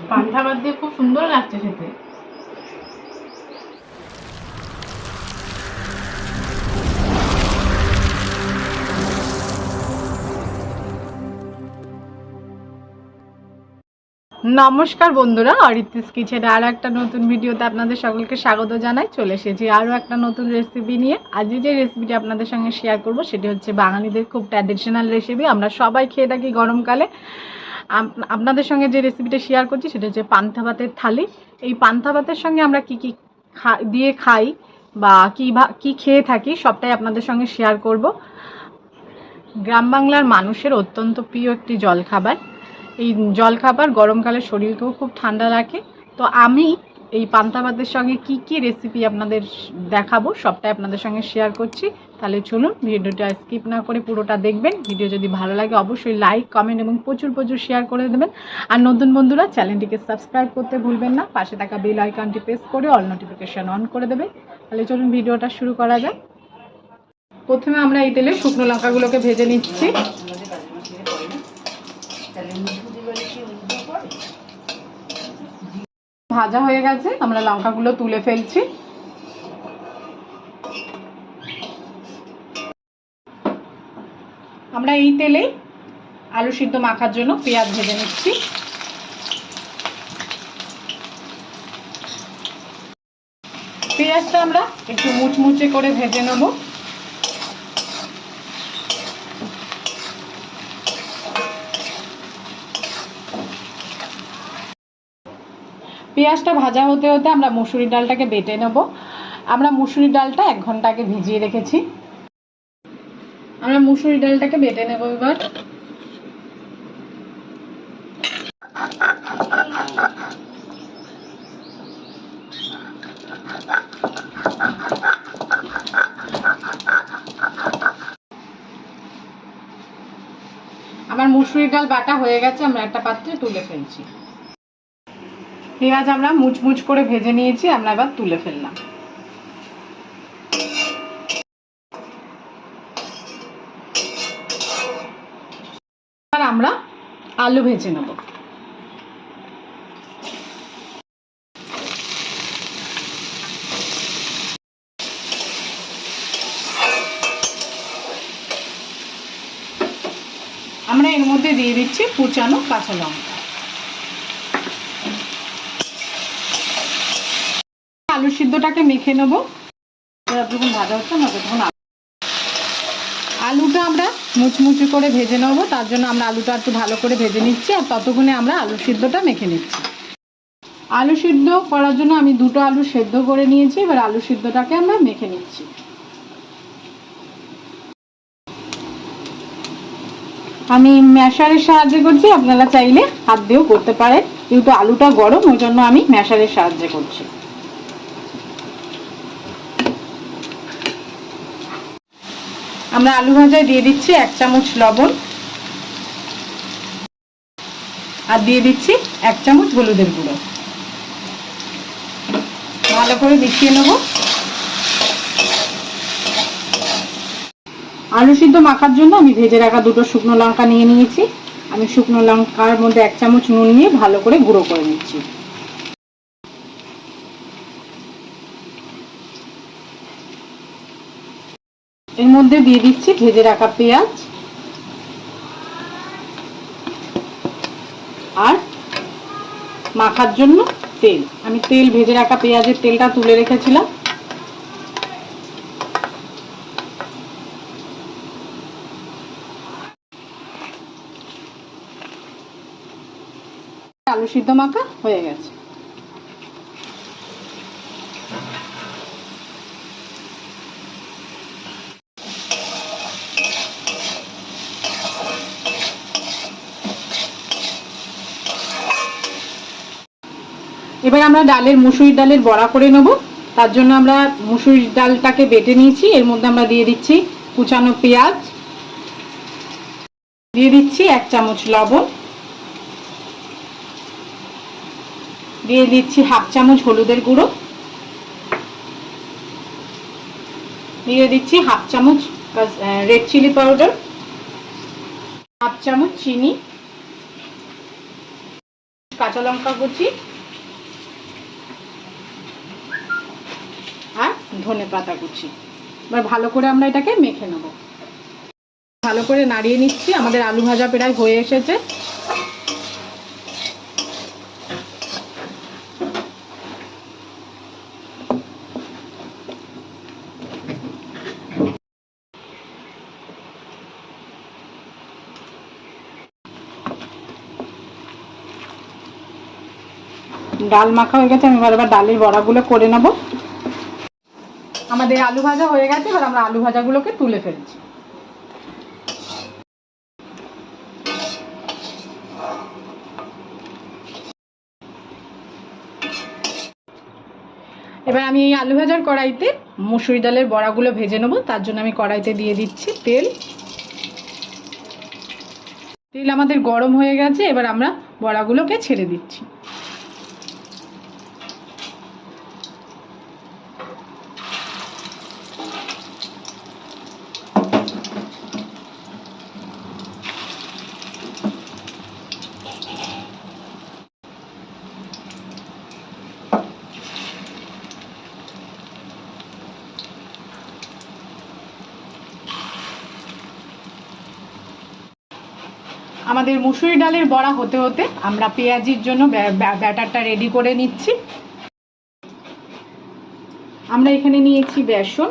পান্তা ভাত দিয়ে খুব সুন্দর লাগছে খেতে। নমস্কার বন্ধুরা, অরিত্রিস কিচেনে আরও একটা নতুন ভিডিওতে আপনাদের সকলকে স্বাগত জানাই। চলে এসেছি আরও একটা নতুন রেসিপি নিয়ে। আজকে যে রেসিপিটি আপনাদের সঙ্গে শেয়ার করব সেটি হচ্ছে বাঙালিদের খুব ট্র্যাডিশনাল রেসিপি, আমরা সবাই খেয়ে থাকি গরমকালে। আপনাদের সঙ্গে যে রেসিপিটা শেয়ার করছি সেটা হচ্ছে পান্তা ভাতের থালি। এই পান্তা ভাতের সঙ্গে আমরা কী কী দিয়ে খাই বা কী খেয়ে থাকি সবটাই আপনাদের সঙ্গে শেয়ার করব। গ্রাম বাংলার মানুষের অত্যন্ত প্রিয় একটি জলখাবার। এই জলখাবার গরমকালে শরীরকেও খুব ঠান্ডা রাখে। তো আমি এই পান্তা ভাতের সঙ্গে কি কি রেসিপি আপনাদের দেখাবো সবটাই আপনাদের সঙ্গে শেয়ার করছি। তাহলে চলুন ভিডিওটা স্কিপ না করে পুরোটা দেখবেন। ভিডিও যদি ভালো লাগে অবশ্যই লাইক, কমেন্ট এবং প্রচুর প্রচুর শেয়ার করে দেবেন। আর নতুন বন্ধুরা চ্যানেলটিকে সাবস্ক্রাইব করতে ভুলবেন না, পাশে থাকা বেল আইকনটি প্রেস করে অল নোটিফিকেশন অন করে দেবেন। তাহলে চলুন ভিডিওটা শুরু করা যাক। প্রথমে আমরা এই তেলে শুকনো লঙ্কাগুলোকে ভেজে নিচ্ছি। ভাজা হয়ে গেছে, আমরা লঙ্কাগুলো তুলে ফেলছি। আমরা এই তেলে আলু সিদ্ধ মাখার জন্য পেঁয়াজ ভেজে নিচ্ছি। পেঁয়াজটা আমরা একটু মুচমুচে করে ভেজে নেব। পেঁয়াজটা ভাজা হতে হতে আমরা মুসুরির ডালটাকে বেটে নেব। আমরা মুসুরির ডালটা 1 ঘন্টা আগে ভিজিয়ে রেখেছি। আমরা মুসুরির ডালটাকে বেটে নেব এবার। আমার মুসুরির ডাল বাটা হয়ে গেছে, আমরা একটা পাত্রে তুলে ফেলছি। পেঁয়াজ আমরা মুচমুচ করে ভেজে নিয়েছি, আমরা এবার তুলে ফেললাম। আর আমরা আলু ভেজে নেব। আমরা এর মধ্যে দিয়ে দিচ্ছি কুচানো কাঁচা লঙ্কা। আলু সিদ্ধটাকে মেখে নেব। যখন ভাজা হচ্ছে না তখন আলুটা আমরা মুচমুচি করে ভেজে নেব। তার জন্য আমরা আলুটা একটু ভালো করে ভেজে নিচ্ছি, আর ততক্ষণে আমরা আলু সিদ্ধটা মেখে নিচ্ছি। আলু সিদ্ধ করার জন্য আমি 2টো আলু সেদ্ধ করে নিয়েছি। এবার আলু সিদ্ধটাকে আমরা মেখে নিচ্ছি। আমি ম্যাশারের সাহায্যে করছি, আপনারা চাইলে হাত দিয়েও করতে পারেন, কিন্তু আলুটা গরম ওই জন্য আমি ম্যাশারের সাহায্যে করছি। আমরা আলু ভাজায় দিয়ে দিচ্ছি 1 চামচ লবণ, আর দিয়ে দিচ্ছি 1 চামচ হলুদের গুঁড়ো। ভালো করে মিশিয়ে নেব। আলু সিদ্ধ মাখার জন্য আমি ভেজে রাখা 2টো শুকনো লঙ্কা নিয়ে নিয়েছি। আমি শুকনো লঙ্কার মধ্যে 1 চামচ নুন নিয়ে ভালো করে গুঁড়ো করে নিচ্ছি। এর মধ্যে দিয়ে দিচ্ছি ভেজে রাখা পেঁয়াজ আর মাখার জন্য তেল। আমি ভেজে রাখা পেঁয়াজের তেলটা তুলে রেখেছিলাম। আলু সিদ্ধ মাখা হয়ে গেছে। এবার আমরা মুসুরির ডালের বড়া করে নেব। তার জন্য আমরা মুসুরির ডালটাকে বেটে নিয়েছি। এর মধ্যে আমরা দিয়ে দিচ্ছি কুচানো পেঁয়াজ, দিয়ে দিচ্ছি 1 চামচ লবণ, দিয়ে দিচ্ছি 1/2 চামচ হলুদের গুঁড়ো, দিয়ে দিচ্ছি 1/2 চামচ রেড চিলি পাউডার, 1/2 চামচ চিনি, কাঁচা লঙ্কা কুচি আর ধনেপাতা কুচি। এবার ভালো করে আমরা এটাকে মেখে নেব। ভালো করে নাড়িয়ে নিচ্ছি। আমাদের আলু ভাজা প্রায় হয়ে এসেছে। ডাল মাখা হয়ে গেছে। আমি এবার ডালের বড়াগুলো করে নেব। আমাদের আলু ভাজা হয়ে গেছে। এবার আমরা আলু ভাজাগুলোকে তুলে ফেলছি। এবার আমি এই আলু ভাজার কড়াইতে মুসুরি ডালের বড়াগুলো ভেজে নেব। তার জন্য আমি কড়াইতে দিয়ে দিচ্ছি তেল। তেল আমাদের গরম হয়ে গেছে। এবার আমরা বড়াগুলোকে ছেড়ে দিচ্ছি। আমাদের মুসুরি ডালের বড়া হতে হতে আমরা পেঁয়াজির জন্য ব্যাটারটা রেডি করে নিচ্ছি। আমরা এখানে নিয়েছি বেসন,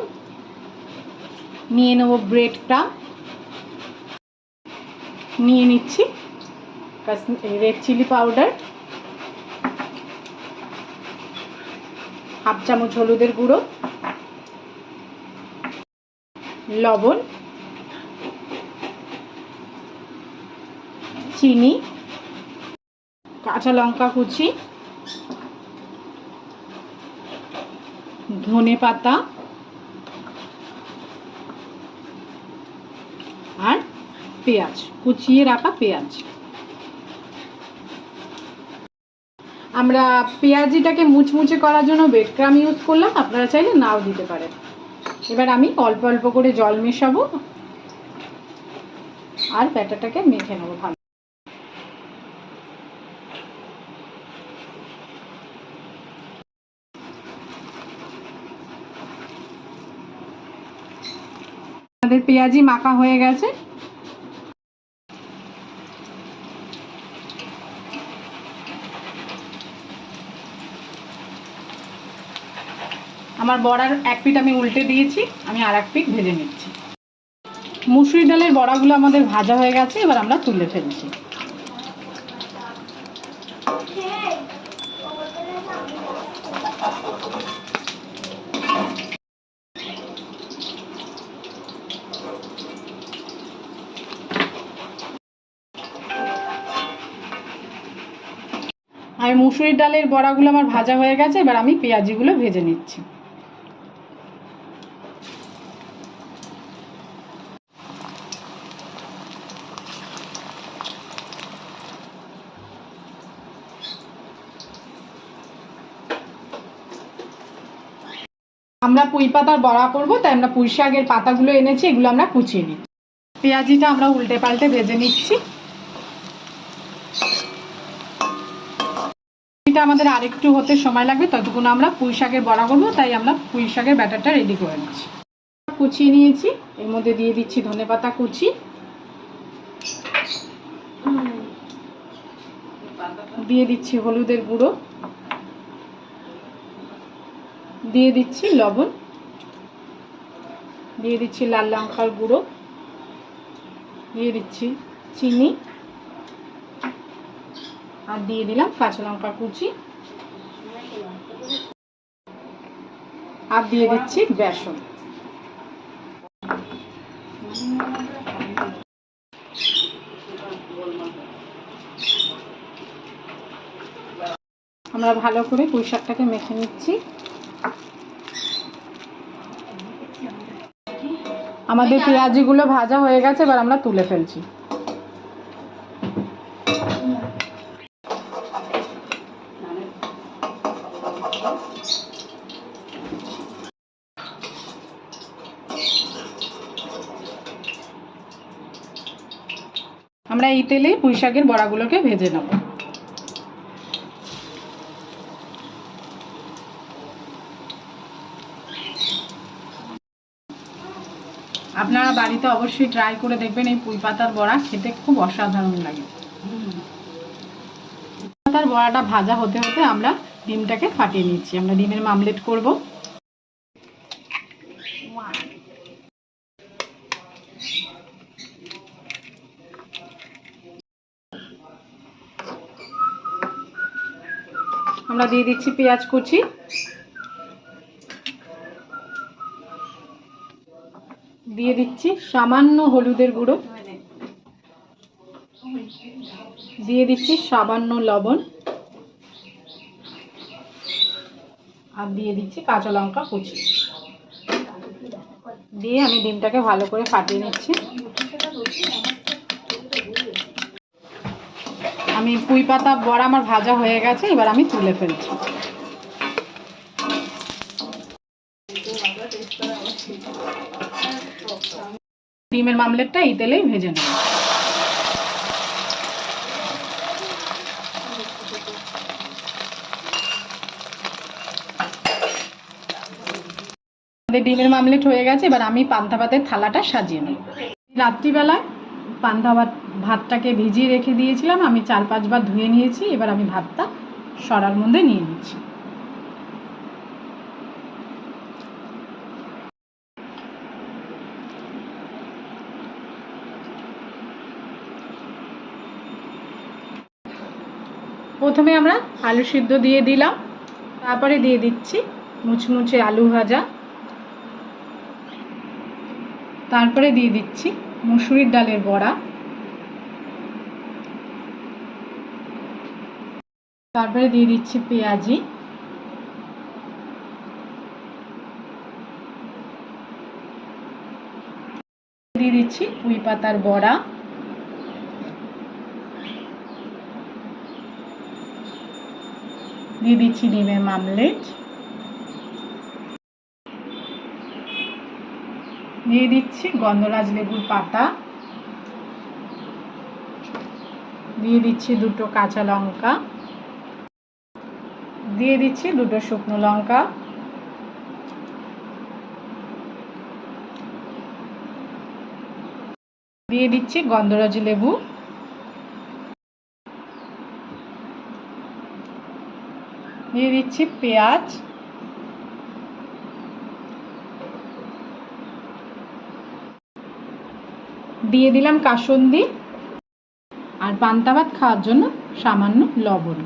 নিয়ে নেব ব্রেডটা, নিয়ে নিচ্ছি রেড চিলি পাউডার, হাফ চামচ হলুদের গুঁড়ো, লবণ, চিনি, কাঁচা লঙ্কা কুচি, ধনেপাতা আর পেঁয়াজ, কুচিয়ে রাখা পেঁয়াজ। আমরা পেঁয়াজিটাকে মুচমুচে করার জন্য ব্রেড ক্রাম্ব ইউজ করলাম। আপনারা চাইলে নাও দিতে পারেন। এবার আমি অল্প অল্প করে জল মেশাবো আর ব্যাটারটাকে মেখে নেবো ভালো। আমাদের পেঁয়াজি মাখা হয়ে গেছে। আমার বড়ার এক পিঠ আমি উল্টে দিয়েছি। আমি আর এক পিঠ ভেজে নিচ্ছি। মুসুরি ডালের বড়াগুলো আমাদের ভাজা হয়ে গেছে। এবার আমরা তুলে ফেলছি। আর মুসুরি ডালের বড়াগুলো আমার ভাজা হয়ে গেছে। এবার আমি পেঁয়াজিগুলো ভেজে নিচ্ছি। আমরা পুঁই পাতার বড়া করব, তাই আমরা পুঁই শাকের পাতাগুলো এনেছি, এগুলো আমরা কুচিয়ে নিই। পেঁয়াজিটা আমরা উল্টে পাল্টে ভেজে নিচ্ছি। এটা আমাদের আরেকটু হতে সময় লাগবে, ততক্ষণ আমরা পুঁই শাকের বড়া করব, তাই আমরা পুঁই শাকের ব্যাটারটা রেডি করে নিচ্ছি। কুচিয়ে নিয়েছি, এর মধ্যে দিয়ে দিচ্ছি ধনেপাতা কুচি, দিয়ে দিচ্ছি হলুদের গুঁড়ো, দিয়ে দিচ্ছি লবণ, দিয়ে দিচ্ছি লাল লঙ্কার গুঁড়ো, দিয়ে দিচ্ছি চিনি আর দিয়ে দিলাম কাঁচা লঙ্কা কুচি আর দিয়ে দিচ্ছি বেসন। আমরা ভালো করে পুঁই শাকটাকে মেখে নিচ্ছি। আমাদের পেঁয়াজিগুলো ভাজা হয়ে গেছে। এবার আমরা তুলে ফেলছি। আমরা এই তেলে পুঁই শাকের বড়াগুলোকে ভেজে নেব। আপনারা বাড়িতে অবশ্যই ট্রাই করে দেখবেন, এই পুঁই পাতার বড়া খেতে খুব অসাধারণ লাগে। পাতার বড়াটা ভাজা হতে হতে আমরা ডিমটাকে ফাটিয়ে নিচ্ছি। আমরা ডিমের মামলেট করব। আমরা দিয়ে দিচ্ছি পেঁয়াজ কুচি, দিয়ে দিচ্ছি সামান্য হলুদের গুঁড়ো, দিয়ে দিচ্ছি সামান্য লবণ, আর দিয়ে দিচ্ছি কাঁচা লঙ্কা কুচি। দিয়ে আমি ডিমটাকে ভালো করে ফাটিয়ে নিচ্ছি। আমি পুঁই পাতা বড়া আমার ভাজা হয়ে গেছে, এবার আমি তুলে ফেলছি। ডিমের মামলেটটা এই তেলেই ভেজে নেব। ডিমের মামলেট হয়ে গেছে, এবার আমি পান্তা ভাতের থালাটা সাজিয়ে নেব। রাত্রিবেলায় পান্তা ভাতটাকে ভিজিয়ে রেখে দিয়েছিলাম, আমি 4-5 বার ধুয়ে নিয়েছি। এবার আমি ভাতটা সরার মধ্যে নিয়ে নিচ্ছি। প্রথমে আমরা আলু সিদ্ধ দিয়ে দিলাম, তারপরে দিয়ে দিচ্ছি মুচমুচে আলু ভাজা, তারপরে দিয়ে দিচ্ছি মুসুরির ডালের বড়া, তারপরে দিয়ে দিচ্ছি পেঁয়াজি, দিয়ে দিচ্ছি পুঁই পাতার বড়া, দিয়ে দিচ্ছি ডিমের মামলেট, দিয়ে দিচ্ছি গন্ধরাজ লেবুর পাতা, দিয়ে দিচ্ছি 2টো কাঁচা লঙ্কা, দিয়ে দিচ্ছি 2টো শুকনো লঙ্কা, দিয়ে দিচ্ছি গন্ধরাজ লেবু, দিয়ে দিচ্ছি পেঁয়াজ, দিয়ে দিলাম কাসুন্দি, আর পান্তা ভাত খাওয়ার জন্য সামান্য লবণ।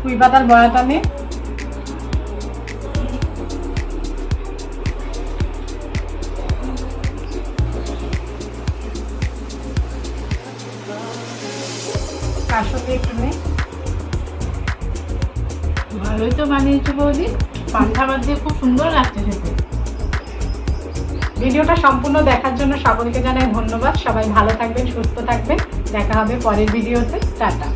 পুঁই পাতার বড়াটা নিয়ে কাসুন্দি একটু নেই। ভালোই তো বানিয়েছো বৌদি, পান্তা ভাত দিয়ে খুব সুন্দর লাগছে খেতে। ভিডিওটা সম্পূর্ণ দেখার জন্য সকলকে জানাই ধন্যবাদ। সবাই ভালো থাকবেন, সুস্থ থাকবেন। দেখা হবে পরের ভিডিওতে। টাটা।